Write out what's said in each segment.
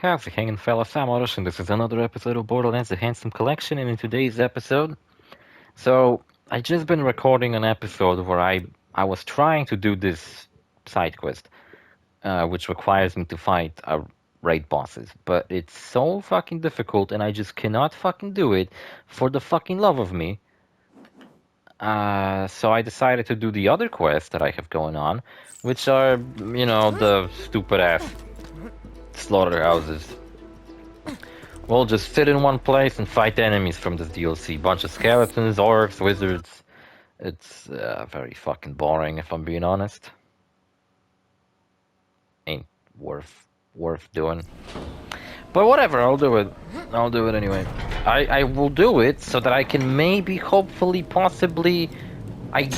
How's it hanging, fellas? I'm OrosZ, and this is another episode of Borderlands The Handsome Collection, and in today's episode... I just been recording an episode where I was trying to do this side quest, which requires me to fight raid bosses, but it's so fucking difficult, and I just cannot fucking do it for the fucking love of me. So I decided to do the other quests that I have going on, which are, you know, the stupid-ass slaughterhouses. We'll just sit in one place and fight enemies from this DLC. Bunch of skeletons, orcs, wizards. It's very fucking boring, if I'm being honest. Ain't worth doing. But whatever, I'll do it. I'll do it anyway. I will do it so that I can maybe, hopefully, possibly, I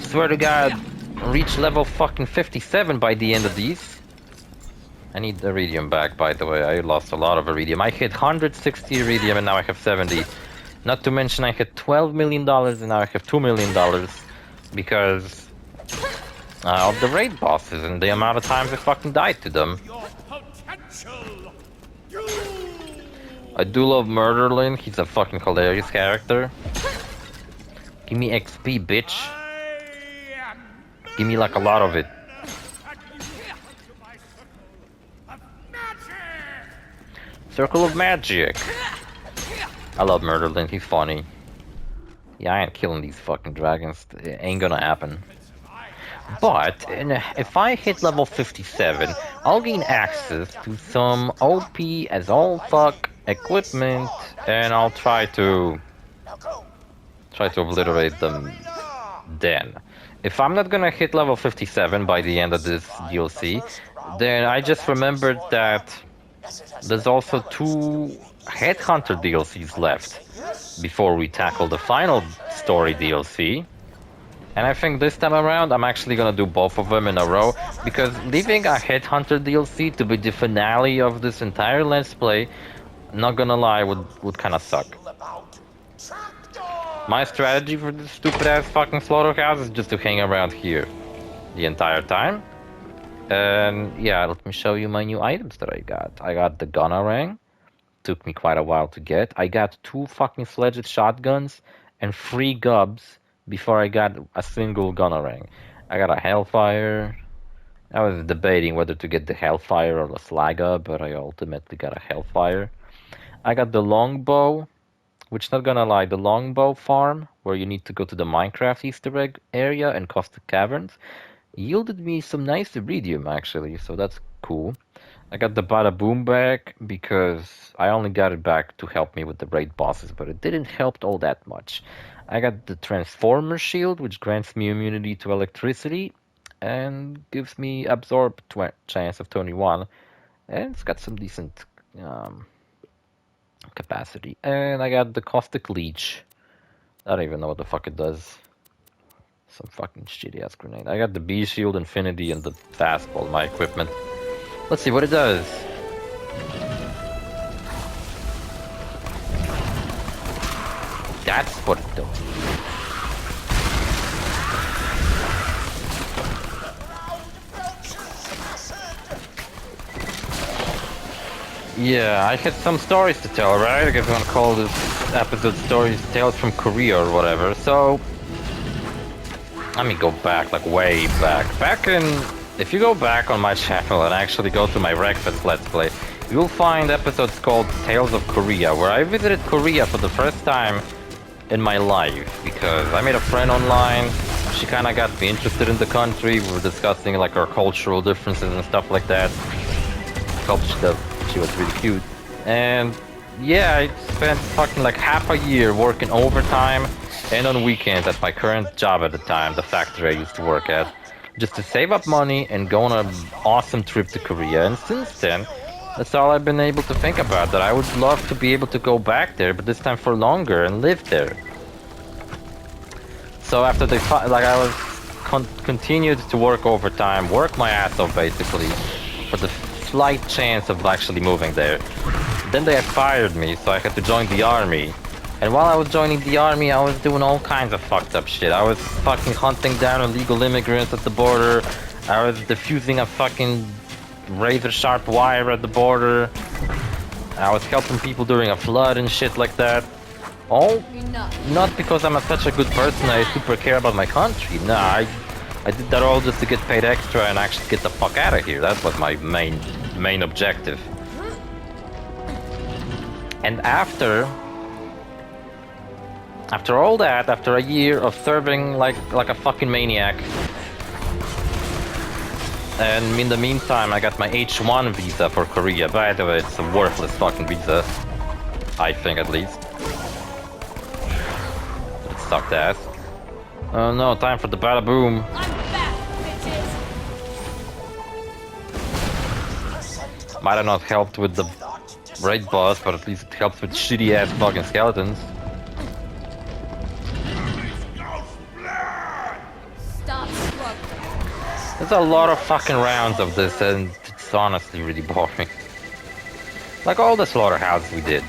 swear to God, reach level fucking 57 by the end of these. I need the iridium back, by the way. I lost a lot of iridium. I hit 160 iridium and now I have 70. Not to mention I hit $12 million and now I have $2 million because of the raid bosses and the amount of times I fucking died to them. I do love Murderlin. He's a fucking hilarious character. Give me XP, bitch. Give me like a lot of it. Circle of Magic. I love Murderlin, he's funny. Yeah, I ain't killing these fucking dragons. It ain't gonna happen. But if I hit level 57, I'll gain access to some OP as all fuck equipment, and I'll try to obliterate them then. If I'm not gonna hit level 57 by the end of this DLC, then I just remembered that there's also 2 Headhunter DLCs left before we tackle the final story DLC. And I think this time around I'm actually gonna do both of them in a row, because leaving a Headhunter DLC to be the finale of this entire Let's Play, not gonna lie, would kinda suck. My strategy for this stupid ass fucking slaughterhouse is just to hang around here the entire time. And yeah, let me show you my new items that I got. I got the Gunnerang. Took me quite a while to get. I got 2 fucking fledged shotguns and 3 gubs before I got a single Gunnerang. I got a Hellfire. I was debating whether to get the Hellfire or the Slagga, but I ultimately got a Hellfire. I got the Longbow, which, not gonna lie, the Longbow farm, where you need to go to the Minecraft Easter egg area and Caustic Caverns, yielded me some nice iridium, actually, so that's cool. I got the Bada Boom back because I only got it back to help me with the raid bosses, but it didn't help all that much. I got the Transformer Shield, which grants me immunity to electricity and gives me absorb chance of 21, and it's got some decent capacity. And I got the Caustic Leech. I don't even know what the fuck it does. Some fucking shitty ass grenade. I got the B Shield, Infinity, and the Fastball, my equipment. Let's see what it does. That's what it does. Yeah, I had some stories to tell, right? I guess I'm gonna call this episode Stories Tales from Korea or whatever. So let me go back, like way back. If you go back on my channel and actually go to my Breakfast Let's Play, you'll find episodes called Tales of Korea, where I visited Korea for the first time in my life, because I made a friend online. She kinda got me interested in the country. We were discussing like our cultural differences and stuff like that. She was really cute. And yeah, I spent fucking like half a year working overtime and on weekends at my current job at the time, the factory I used to work at, just to save up money and go on an awesome trip to Korea. And since then, that's all I've been able to think about, that I would love to be able to go back there, but this time for longer, and live there. So after they I was continued to work overtime, work my ass off basically, for the slight chance of actually moving there. Then they had fired me, so I had to join the army. And while I was joining the army, I was doing all kinds of fucked up shit. I was fucking hunting down illegal immigrants at the border. I was defusing a fucking razor sharp wire at the border. I was helping people during a flood and shit like that. All not because I'm such a good person, I super care about my country. Nah, I did that all just to get paid extra and actually get the fuck out of here. That was my main objective. And after all that, after a year of serving like a fucking maniac, and in the meantime I got my H1 visa for Korea. By the way, it's a worthless fucking visa, I think at least. It sucked ass. Oh no, time for the bada boom. I'm back, bitches. Might have not helped with the raid boss, but at least it helps with shitty ass fucking skeletons. Stop struggling. There's a lot of fucking rounds of this, and it's honestly really boring. Like all the slaughterhouses we did.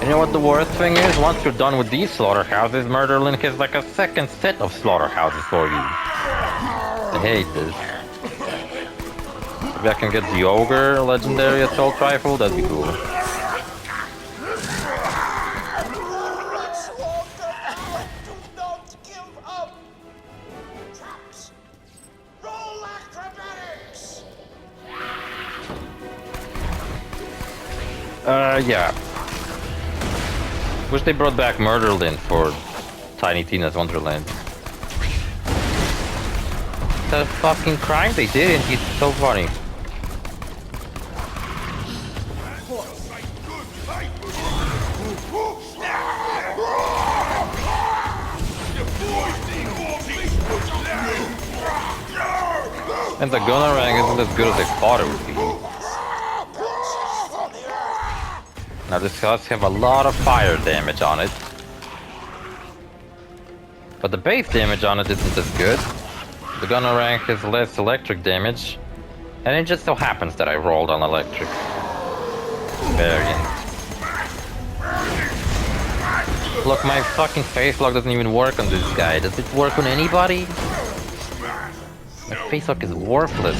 You know what the worst thing is? Once you're done with these slaughterhouses, Murderlink has like a second set of slaughterhouses for you. I hate this. Maybe I can get the Ogre Legendary Assault Rifle, that'd be cool. Yeah. Wish they brought back Murderlin for Tiny Tina's Wonderland. The fucking crime they did, and he's so funny. And the Gunnerang isn't as good as I thought it would be. Now this does have a lot of fire damage on it. But the base damage on it isn't as good. The Gunnerang has less electric damage. And it just so happens that I rolled on electric variant. Look, my fucking face lock doesn't even work on this guy. Does it work on anybody? My face lock is worthless.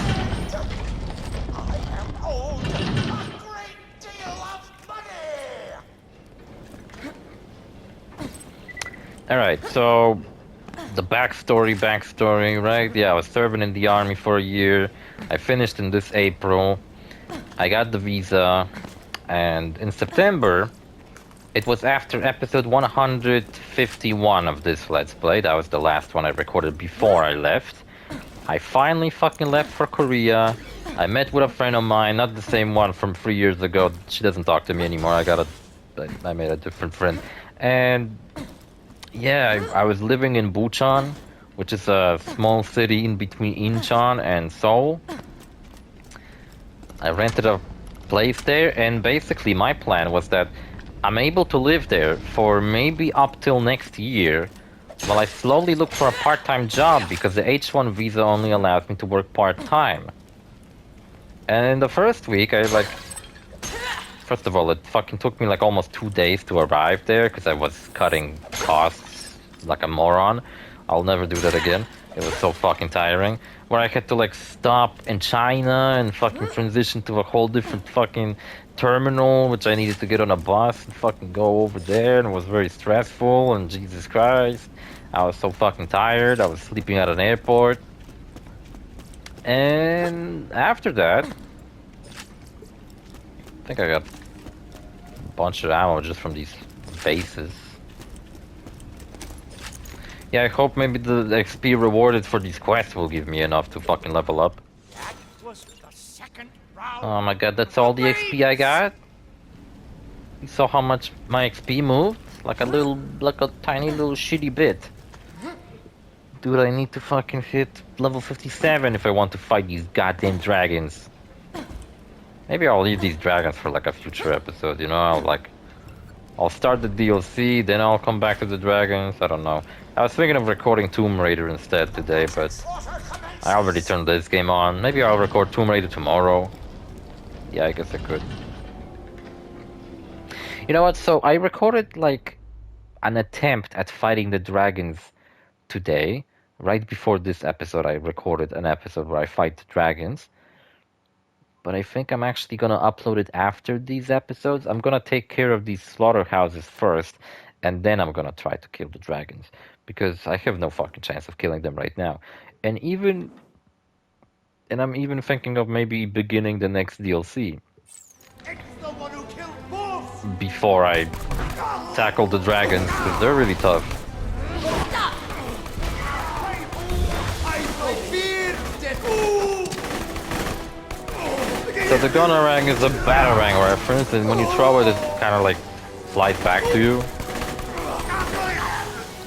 Alright, so the backstory, right? Yeah, I was serving in the army for a year. I finished in this April. I got the visa. And in September, it was after episode 151 of this Let's Play. That was the last one I recorded before I left. I finally fucking left for Korea. I met with a friend of mine, not the same one from 3 years ago. She doesn't talk to me anymore. I made a different friend. And yeah, I was living in Bucheon, which is a small city in between Incheon and Seoul. I rented a place there, and basically my plan was that I'm able to live there for maybe up till next year, while I slowly look for a part-time job, because the H1 visa only allows me to work part-time. And in the first week, first of all, it fucking took me like almost 2 days to arrive there, because I was cutting costs like a moron. I'll never do that again. It was so fucking tiring. Where I had to like stop in China and fucking transition to a whole different fucking terminal, which I needed to get on a bus and fucking go over there, and it was very stressful, and Jesus Christ. I was so fucking tired. I was sleeping at an airport. And after that, I think I got a bunch of ammo just from these bases. Yeah, I hope maybe the XP rewarded for these quests will give me enough to fucking level up. Oh my god, that's all the XP I got? You saw how much my XP moved? Like a tiny little shitty bit. Dude, I need to fucking hit level 57 if I want to fight these goddamn dragons. Maybe I'll leave these dragons for like a future episode, you know? I'll start the DLC, then I'll come back to the dragons. I don't know. I was thinking of recording Tomb Raider instead today, but I already turned this game on. Maybe I'll record Tomb Raider tomorrow. Yeah, I guess I could. You know what? So I recorded like an attempt at fighting the dragons today. Right before this episode, I recorded an episode where I fight the dragons. but I think I'm actually gonna upload it after these episodes. I'm gonna take care of these slaughterhouses first, and then I'm gonna try to kill the dragons, because I have no fucking chance of killing them right now. And I'm even thinking of maybe beginning the next DLC before I tackle the dragons, because they're really tough. So the Gunnerang is a Batarang reference, and when you throw it, it kind of like flies back to you.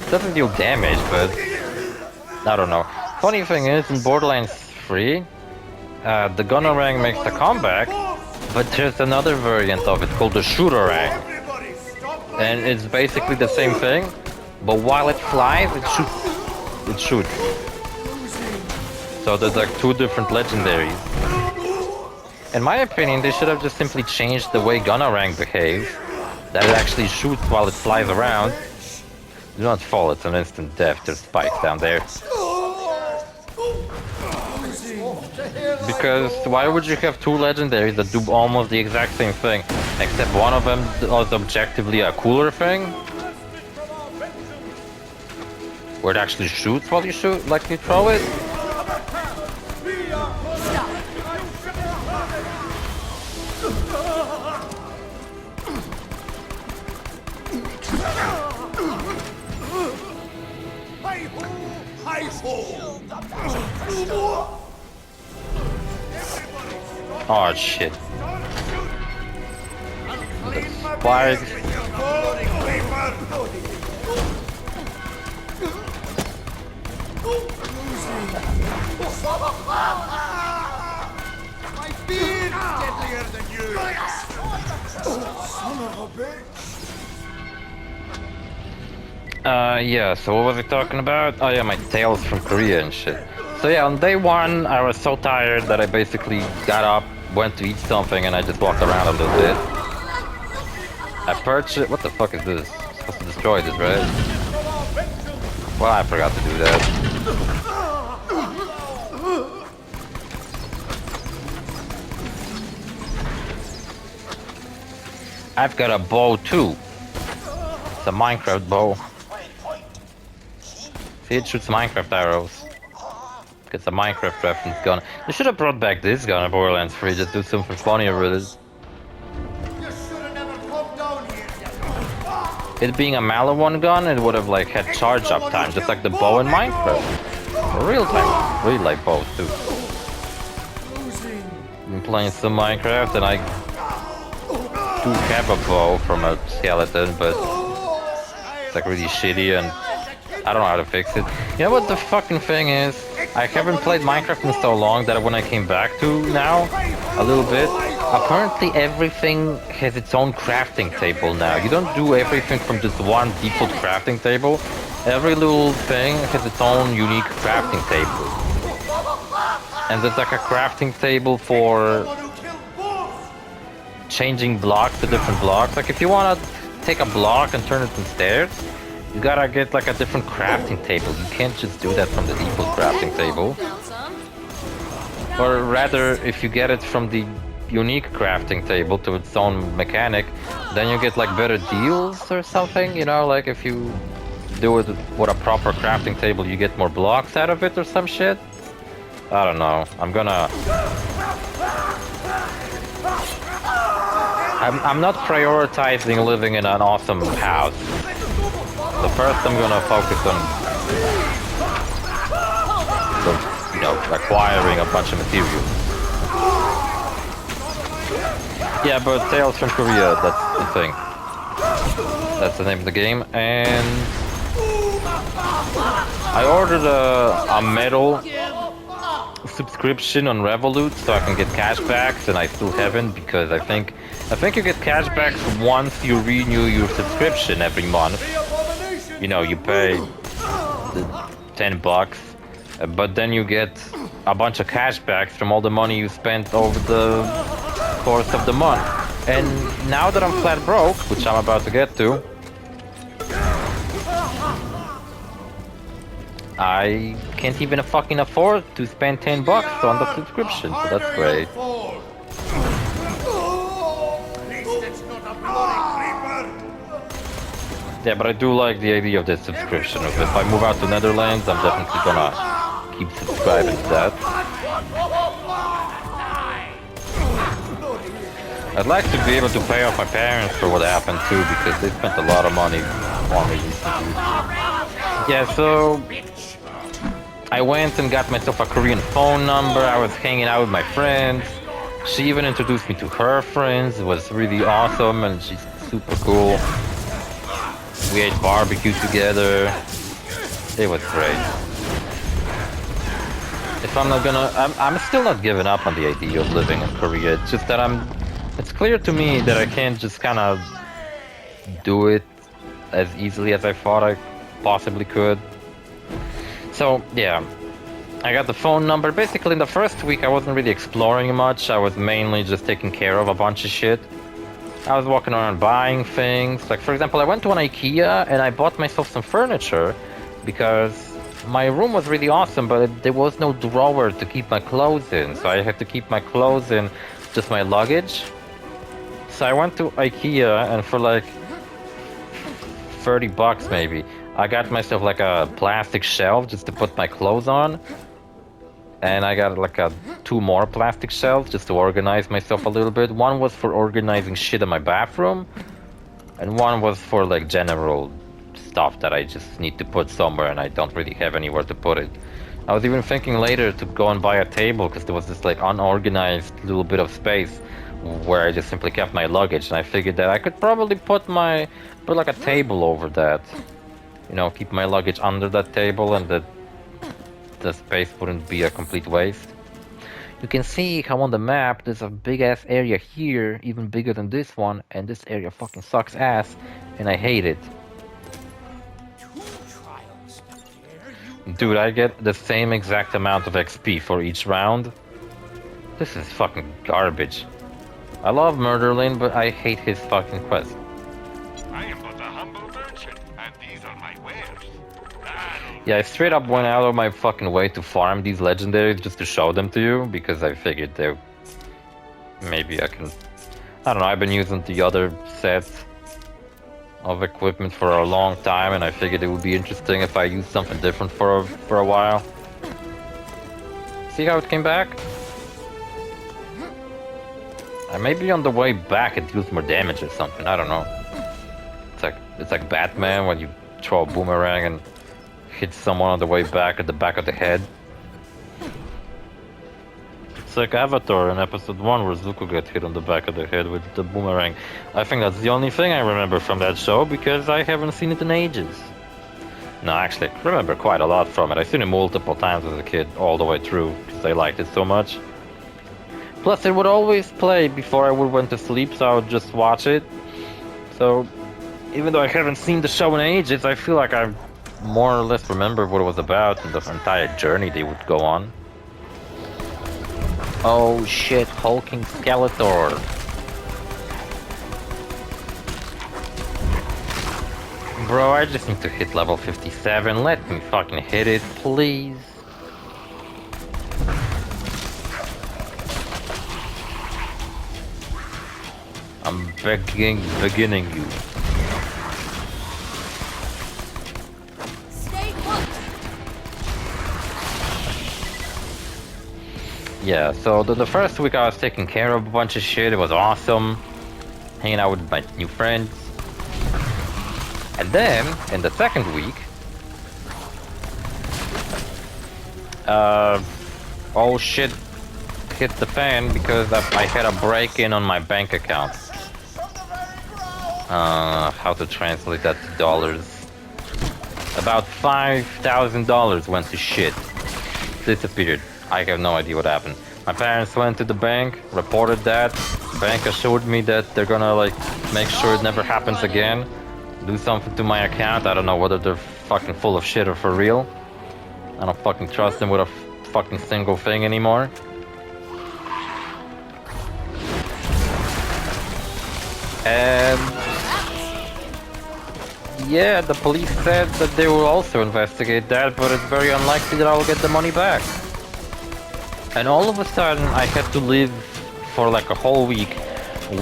It doesn't deal damage, but I don't know. Funny thing is, in Borderlands 3, the Gunnerang makes a comeback, but there's another variant of it called the Shooterang. And it's basically the same thing, but while it flies, it shoots. It shoots. So there's like two different legendaries. In my opinion, they should have just simply changed the way Gunnerang behaves, that it actually shoots while it flies around. Do not fall, it's an instant death. There's spikes down there. Because why would you have two legendaries that do almost the exact same thing, except one of them is objectively a cooler thing? Where it actually shoots while you shoot, like you throw it? Oh shit. The spikes. My beard is deadlier than you. Son of a bitch. Yeah, so what was I talking about? Oh yeah, my tales from Korea and shit. So yeah, on day one, I was so tired that I basically got up, went to eat something, and I just walked around a little bit. I purchased... What the fuck is this? I'm supposed to destroy this, right? Well, I forgot to do that. I've got a bow too. It's a Minecraft bow. See, it shoots Minecraft arrows. It's a Minecraft reference gun. They should have brought back this gun in Borderlands 3, just do something funnier with it. You should have never come down here. It being a Malawan gun, it would have like had charge up time, just like the bow in Minecraft. Real time. Really like bows too. Been playing some Minecraft and I do have a bow from a skeleton, but it's like really shitty and I don't know how to fix it. You know what the fucking thing is? I haven't played Minecraft in so long that when I came back to now, a little bit, apparently everything has its own crafting table now. You don't do everything from just one default crafting table. Every little thing has its own unique crafting table. And there's like a crafting table for changing blocks to different blocks. Like if you want to take a block and turn it into stairs, you gotta get like a different crafting table. You can't just do that from the default crafting table. Or rather, if you get it from the unique crafting table to its own mechanic, then you get like better deals or something, you know, like if you do it with a proper crafting table, you get more blocks out of it or some shit. I don't know. I'm not prioritizing living in an awesome house. So first I'm gonna focus on, you know, acquiring a bunch of materials. Yeah, but Tales from Korea, that's the thing. That's the name of the game, and I ordered a medal subscription on Revolut so I can get cashbacks, and I still haven't because I think you get cashbacks once you renew your subscription every month. You know, you pay $10, but then you get a bunch of cashbacks from all the money you spent over the course of the month. And now that I'm flat broke, which I'm about to get to, I can't even fucking afford to spend $10 on the subscription, so that's great. Yeah, but I do like the idea of this subscription. If I move out to Netherlands, I'm definitely gonna keep subscribing to that. I'd like to be able to pay off my parents for what happened too, because they spent a lot of money on me recently. Yeah, so I went and got myself a Korean phone number. I was hanging out with my friends. She even introduced me to her friends. It was really awesome, and she's super cool. We ate barbecue together. It was great. If I'm not gonna, I'm still not giving up on the idea of living in Korea. It's just that it's clear to me that I can't just kind of do it as easily as I thought I possibly could. So yeah, I got the phone number. Basically, in the first week, I wasn't really exploring much. I was mainly just taking care of a bunch of shit. I was walking around buying things. Like, for example, I went to an IKEA and I bought myself some furniture because my room was really awesome, but there was no drawer to keep my clothes in. So I had to keep my clothes in just my luggage. So I went to IKEA and for like 30 bucks maybe, I got myself like a plastic shelf just to put my clothes on. And I got like two more plastic shelves just to organize myself a little bit. One was for organizing shit in my bathroom, and one was for like general stuff that I just need to put somewhere and I don't really have anywhere to put it. I was even thinking later to go and buy a table because there was this like unorganized little bit of space where I just simply kept my luggage, and I figured that I could probably put like a table over that. You know, keep my luggage under that table and the space wouldn't be a complete waste. You can see how on the map there's a big ass area here, even bigger than this one, and this area fucking sucks ass, and I hate it. Dude, I get the same exact amount of XP for each round. This is fucking garbage. I love Murderlin, but I hate his fucking quest. I am but a humble merchant, and these are my wares. Yeah, I straight up went out of my fucking way to farm these legendaries just to show them to you, because I figured maybe I can... I don't know, I've been using the other sets of equipment for a long time, and I figured it would be interesting if I used something different for a while. See how it came back? And maybe on the way back it deals more damage or something, I don't know. It's like Batman when you throw a boomerang and hit someone on the way back at the back of the head. It's like Avatar in episode 1 where Zuko gets hit on the back of the head with the boomerang. I think that's the only thing I remember from that show because I haven't seen it in ages. No, actually, I remember quite a lot from it. I've seen it multiple times as a kid, all the way through, because I liked it so much. Plus, it would always play before I would went to sleep, so I would just watch it. So, even though I haven't seen the show in ages, I feel like I more or less remember what it was about and the entire journey they would go on. Oh shit, hulking Skeletor. Bro, I just need to hit level 57. Let me fucking hit it, please. I'm beginning you. Stay put. Yeah, so the first week I was taking care of a bunch of shit. It was awesome. Hanging out with my new friends. And then, in the second week... oh shit hit the fan because I had a break-in on my bank account. How to translate that to dollars? About $5,000 went to shit. Disappeared. I have no idea what happened. My parents went to the bank, reported that. The bank assured me that they're gonna like make sure it never happens again. Do something to my account. I don't know whether they're fucking full of shit or for real. I don't fucking trust them with a fucking single thing anymore. And yeah, the police said that they will also investigate that, but it's very unlikely that I will get the money back. And all of a sudden, I had to live for like a whole week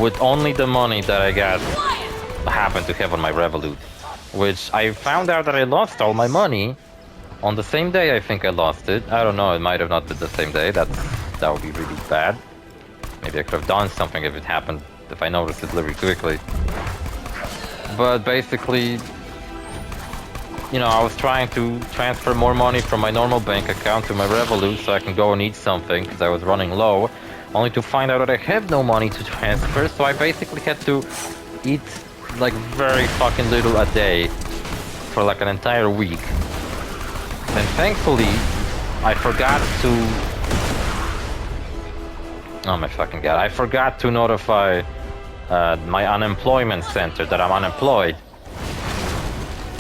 with only the money that I happened to have on my Revolut. which I found out that I lost all my money on the same day. I think I lost it. I don't know, it might have not been the same day. That would be really bad. Maybe I could have done something if it happened, if I noticed it really quickly. But basically, you know, I was trying to transfer more money from my normal bank account to my Revolut so I can go and eat something because I was running low, only to find out that I have no money to transfer, so I basically had to eat like very fucking little a day for like an entire week. And thankfully, I forgot to... Oh my fucking god, I forgot to notify my unemployment center that I'm unemployed.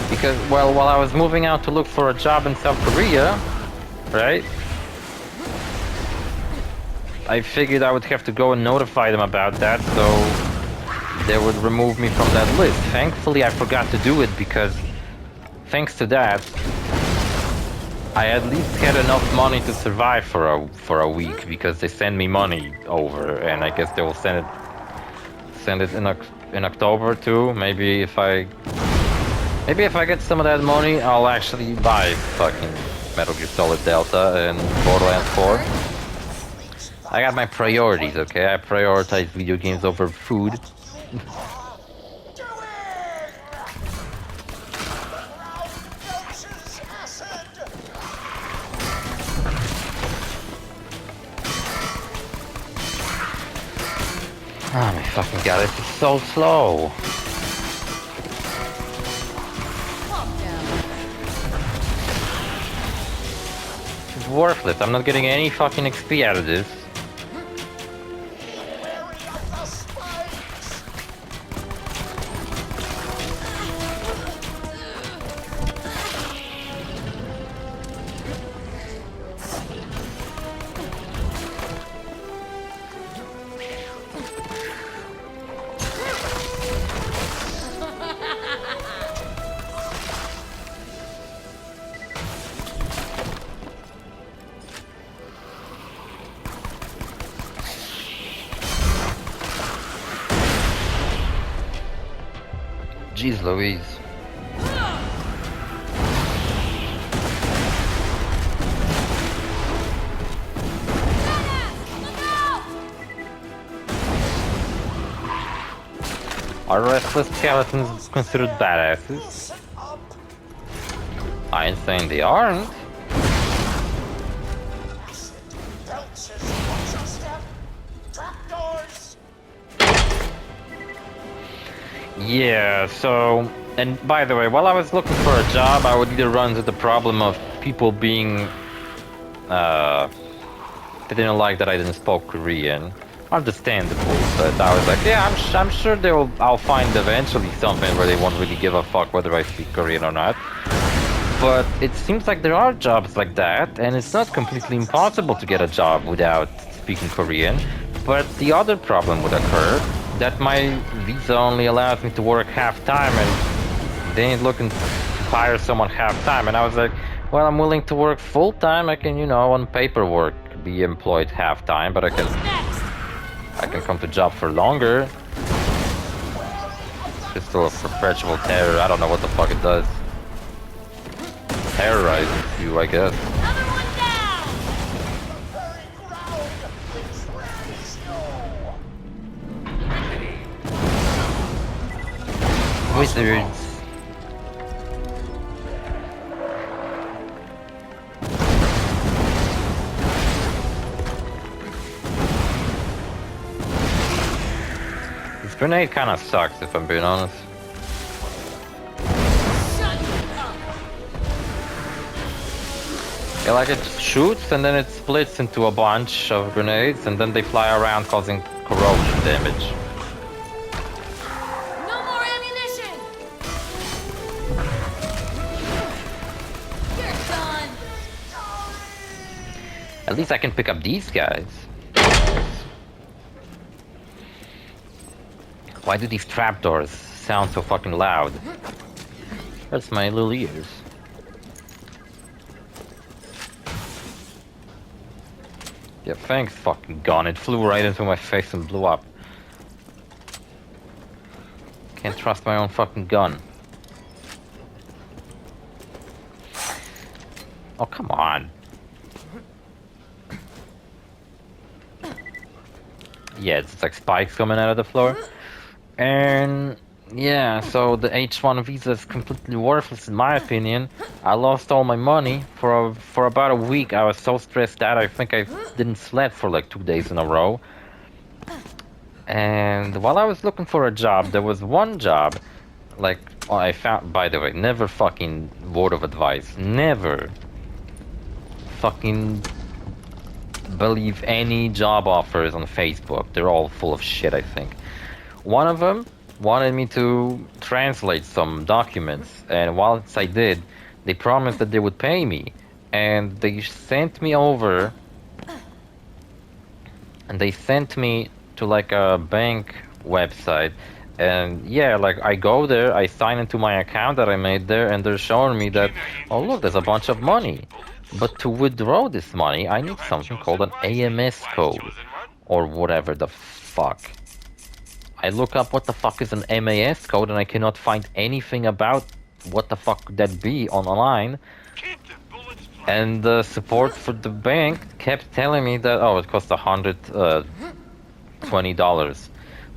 Because, well, while I was moving out to look for a job in South Korea, right? I figured I would have to go and notify them about that, so they would remove me from that list. Thankfully, I forgot to do it because, thanks to that, I at least had enough money to survive for a week because they send me money over, and I guess they will send it in October too. Maybe if I get some of that money, I'll actually buy fucking Metal Gear Solid Delta and Borderlands 4. I got my priorities, okay? I prioritize video games over food. Oh my fucking god, this is so slow. Calm down. It's worthless. I'm not getting any fucking XP out of this. Jeez Louise. Are restless skeletons considered badasses? I ain't saying they aren't. Yeah, so... And by the way, while I was looking for a job, I would either run into the problem of people being... they didn't like that I didn't speak Korean. Understandable, but I was like, yeah, I'm sure I'll find eventually something where they won't really give a fuck whether I speak Korean or not. But it seems like there are jobs like that, and it's not completely impossible to get a job without speaking Korean. But the other problem would occur, that my visa only allows me to work half-time, and they ain't looking to hire someone half-time. And I was like, well, I'm willing to work full-time. I can, you know, on paperwork be employed half-time, but I can come to job for longer. It's still a perpetual terror. I don't know what the fuck it does. Terrorizes you, I guess. Another one down. Wizards. This grenade kinda sucks, if I'm being honest. Shut up. Yeah, like it shoots and then it splits into a bunch of grenades and then they fly around causing corrosion damage. No more ammunition. You're done. At least I can pick up these guys. Why do these trapdoors sound so fucking loud? That's my little ears. Yeah, thanks, fucking gun. It flew right into my face and blew up. Can't trust my own fucking gun. Oh, come on. Yeah, it's like spikes coming out of the floor. And yeah, so the H1 visa is completely worthless in my opinion. I lost all my money for about a week. I was so stressed out. I think I didn't sleep for like 2 days in a row. And while I was looking for a job, there was one job, like I found. By the way, never fucking word of advice. Never fucking believe any job offers on Facebook. They're all full of shit, I think. One of them wanted me to translate some documents, and once I did, they promised that they would pay me, and they sent me over, and they sent me to like a bank website, and yeah, like I go there, I sign into my account that I made there, and they're showing me that, oh look, there's a bunch of money. But to withdraw this money, I need something called an AMS code, or whatever the fuck. I look up what the fuck is an MAS code, and I cannot find anything about what the fuck could that be online. And the support for the bank kept telling me that, oh, it costs $120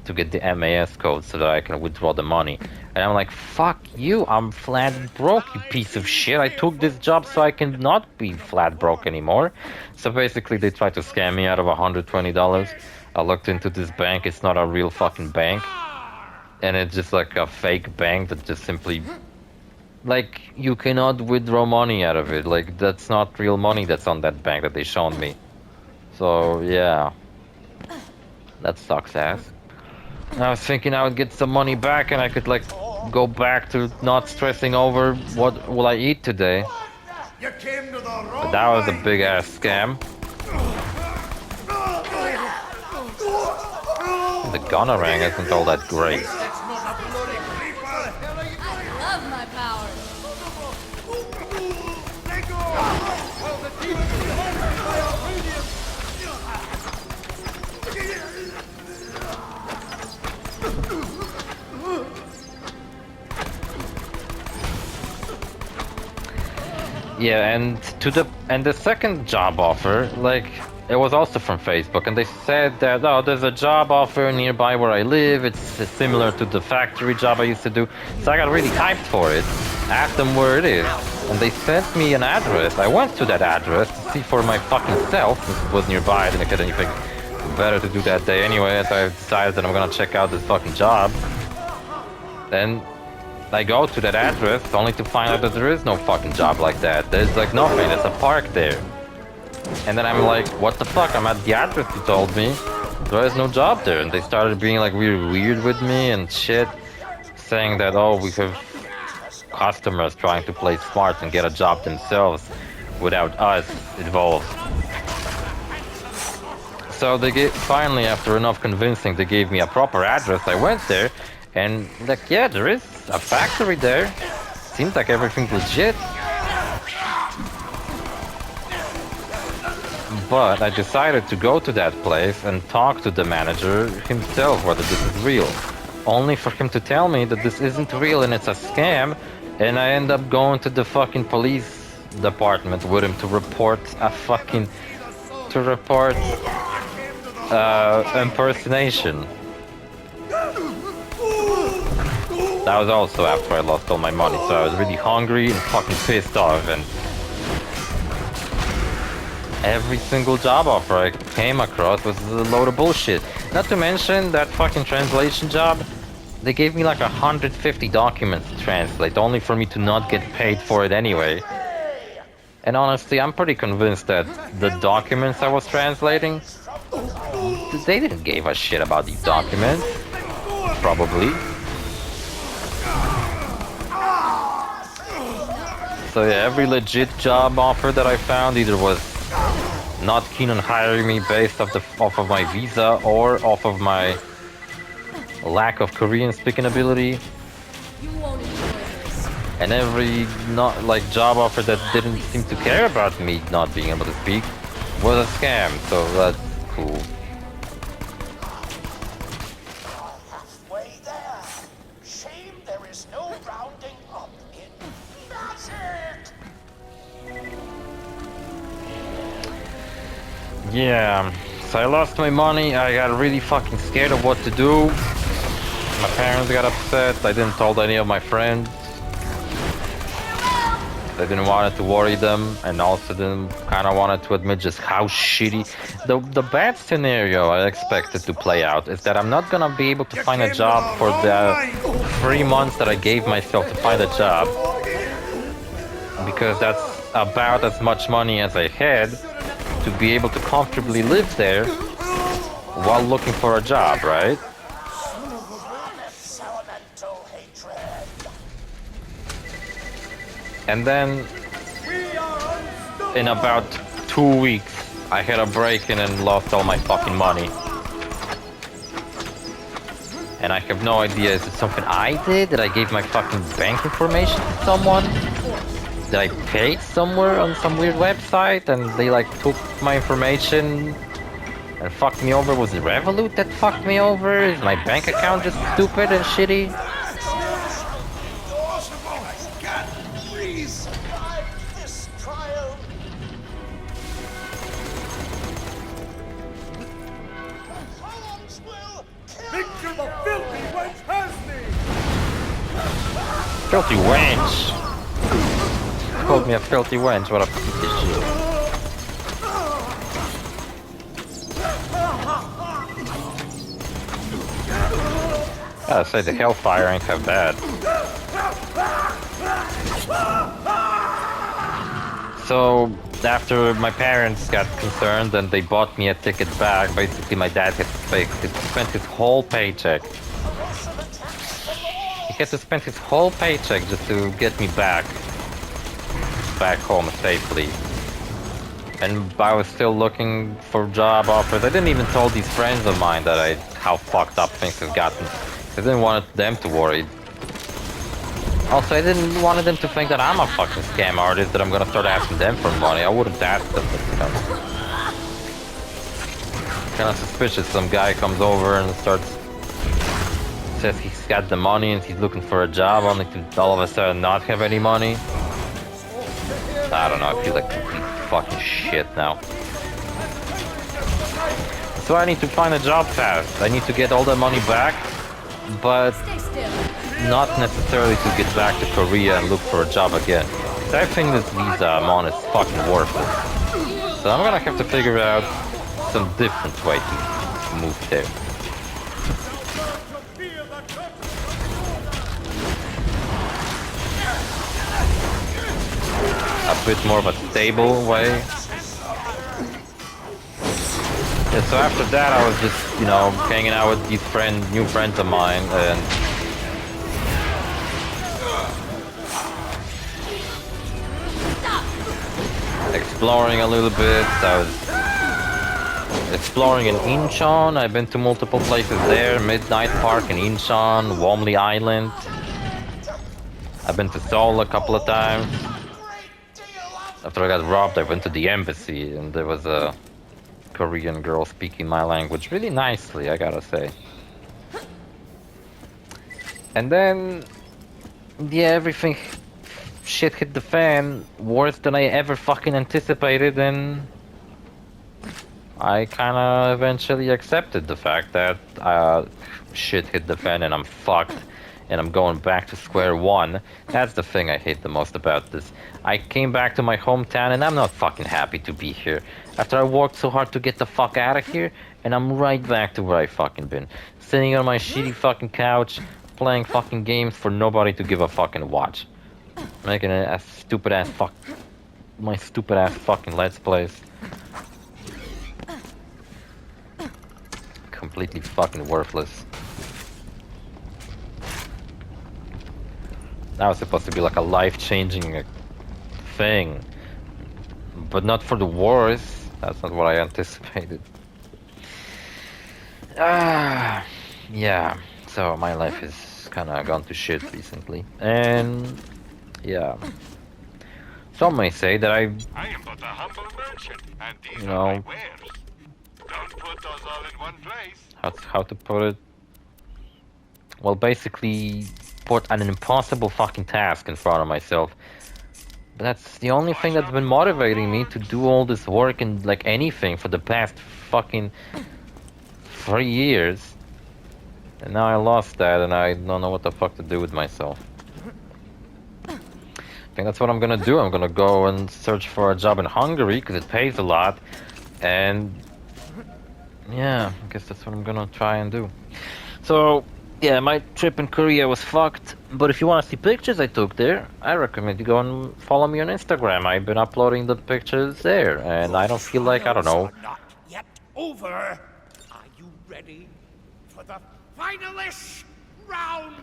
to get the MAS code so that I can withdraw the money. And I'm like, fuck you, I'm flat broke, you piece of shit. I took this job so I can not be flat broke anymore. So basically they tried to scam me out of $120. I looked into this bank, it's not a real fucking bank. And it's just like a fake bank that just simply... Like, you cannot withdraw money out of it. Like, that's not real money that's on that bank that they shown me. So, yeah. That sucks ass. I was thinking I would get some money back and I could, like, go back to not stressing over what will I eat today. You came to the wrong But that was a way. big ass scam. The gunnerang isn't all that great. It's not a bloody creeper. Hell are you I love my powers. Let go! Well, the demon is haunted by obedience. Yeah, and the second job offer, like, it was also from Facebook, and they said that, oh, there's a job offer nearby where I live, it's similar to the factory job I used to do, so I got really hyped for it, asked them where it is, and they sent me an address. I went to that address to see for my fucking self, since it was nearby, I didn't get anything better to do that day anyway, so I decided that I'm gonna check out this fucking job. Then I go to that address only to find out that there is no fucking job like that. There's like nothing, there's a park there. And then I'm like, what the fuck, I'm at the address you told me. There is no job there. And they started being like really weird with me and shit. Saying that, oh, we have customers trying to play smart and get a job themselves without us involved. So they finally, after enough convincing, they gave me a proper address. I went there and like, yeah, there is a factory there. Seems like everything's legit. But I decided to go to that place and talk to the manager himself whether this is real. Only for him to tell me that this isn't real and it's a scam, and I end up going to the fucking police department with him to report a fucking... to report... impersonation. That was also after I lost all my money, so I was really hungry and fucking pissed off, and... every single job offer I came across was a load of bullshit. Not to mention that fucking translation job. They gave me like 150 documents to translate, only for me to not get paid for it anyway. And honestly, I'm pretty convinced that the documents I was translating, they didn't give a shit about these documents. Probably. So yeah, every legit job offer that I found either was not keen on hiring me based off of my visa or off of my lack of Korean speaking ability, You won't enjoy this. and every not like job offer that didn't seem to care about me not being able to speak was a scam. So that's cool. Halfway there. Shame there is no rounding up in magic. Yeah, so I lost my money. I got really fucking scared of what to do. My parents got upset. I didn't tell any of my friends. I didn't want it to worry them, and also didn't kind of wanted to admit just how shitty. The bad scenario I expected to play out is that I'm not gonna be able to find a job for the 3 months that I gave myself to find a job, because that's about as much money as I had to be able to comfortably live there while looking for a job, right? Elemental hatred. And then in about 2 weeks, I had a break-in and lost all my fucking money. And I have no idea, is it something I did? Did I give my fucking bank information to someone? Did I pay somewhere on some weird website and they like took my information and fucked me over? Was it Revolut that fucked me over? Is my bank account just stupid and shitty? This trial. Poems will kill Picture the filthy wench has me! Filthy wench! Called me a filthy wench, what a piece of shit. Gotta say, the Hellfire ain't that bad. So, after my parents got concerned and they bought me a ticket back, basically my dad had to spend his whole paycheck. He had to spend his whole paycheck just to get me back home safely. And I was still looking for job offers. I didn't even tell these friends of mine that how fucked up things have gotten. I didn't want them to worry. Also, I didn't want them to think that I'm a fucking scam artist, that I'm gonna start asking them for money. I wouldn't ask them, you know. Kinda suspicious. Some guy comes over and says he's got the money and he's looking for a job, only to all of a sudden not have any money. I don't know, I feel like complete fucking shit now. So I need to find a job fast. I need to get all the money back, but Stay still. not necessarily to get back to Korea and look for a job again. I think this visa I'm on is fucking worthless. So I'm gonna have to figure out some different way to move there. A bit more of a stable way. Yeah, so after that I was just, you know, hanging out with these new friends of mine and exploring a little bit. I was exploring in Incheon. I've been to multiple places there. Midnight Park in Incheon, Womley Island. I've been to Seoul a couple of times. After I got robbed, I went to the embassy and there was a Korean girl speaking my language really nicely, I gotta say. And then, yeah, everything shit hit the fan worse than I ever fucking anticipated, and I kinda eventually accepted the fact that shit hit the fan and I'm fucked and I'm going back to square one. That's the thing I hate the most about this. I came back to my hometown and I'm not fucking happy to be here. After I worked so hard to get the fuck out of here, and I'm right back to where I fucking been. Sitting on my shitty fucking couch, playing fucking games for nobody to give a fucking watch. Making a stupid ass my stupid ass fucking let's plays. Completely fucking worthless. That was supposed to be like a life-changing thing, but not for the worse. That's not what I anticipated. Yeah. So my life is kind of gone to shit recently, and yeah. Some may say that I am but a humble merchant, and these You are know. my wares. Don't put us all in one place. how to put it. Well, basically, put an impossible fucking task in front of myself. That's the only thing that's been motivating me to do all this work and like anything for the past fucking 3 years. And now I lost that and I don't know what the fuck to do with myself. I think that's what I'm gonna do. I'm gonna go and search for a job in Hungary because it pays a lot. And yeah, I guess that's what I'm gonna try and do. So, yeah, my trip in Korea was fucked. But if you want to see pictures I took there, I recommend you go and follow me on Instagram. I've been uploading the pictures there. And I don't feel like, I don't know, Trials are not yet over. Are you ready for the finalish round?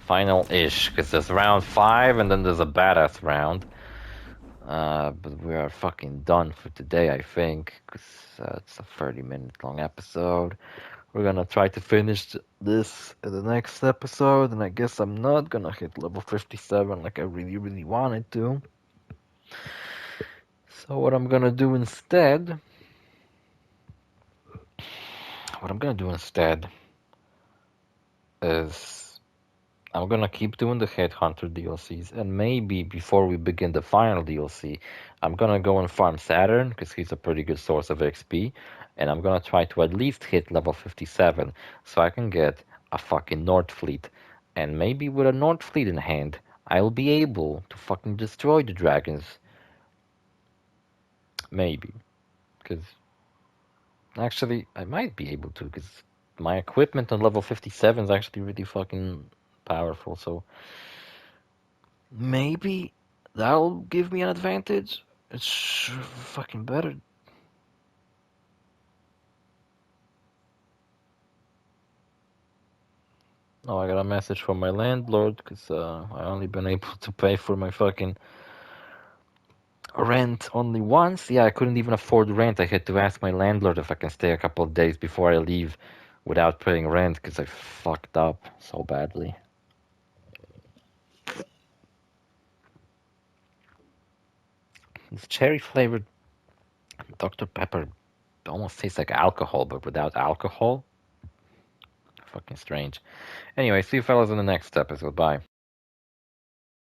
final-ish. Because there's round 5 and then there's a badass round. But we are fucking done for today, I think. Because it's a 30-minute long episode. We're gonna try to finish this in the next episode, and I guess I'm not gonna hit level 57 like I really, really wanted to. So what I'm gonna do instead... is... I'm gonna keep doing the Headhunter DLCs, and maybe before we begin the final DLC, I'm gonna go and farm Saturn, because he's a pretty good source of XP, and I'm gonna try to at least hit level 57, so I can get a fucking Nord Fleet. And maybe with a Nord Fleet in hand, I'll be able to fucking destroy the dragons. Maybe. Because, actually, I might be able to, because my equipment on level 57 is actually really fucking powerful, so... Maybe that'll give me an advantage. It's fucking better. Oh, I got a message from my landlord because I only been able to pay for my fucking rent only once. Yeah, I couldn't even afford rent. I had to ask my landlord if I can stay a couple of days before I leave without paying rent because I fucked up so badly. This cherry flavored Dr. Pepper almost tastes like alcohol, but without alcohol. Fucking strange. Anyway, see you fellas in the next episode. Bye.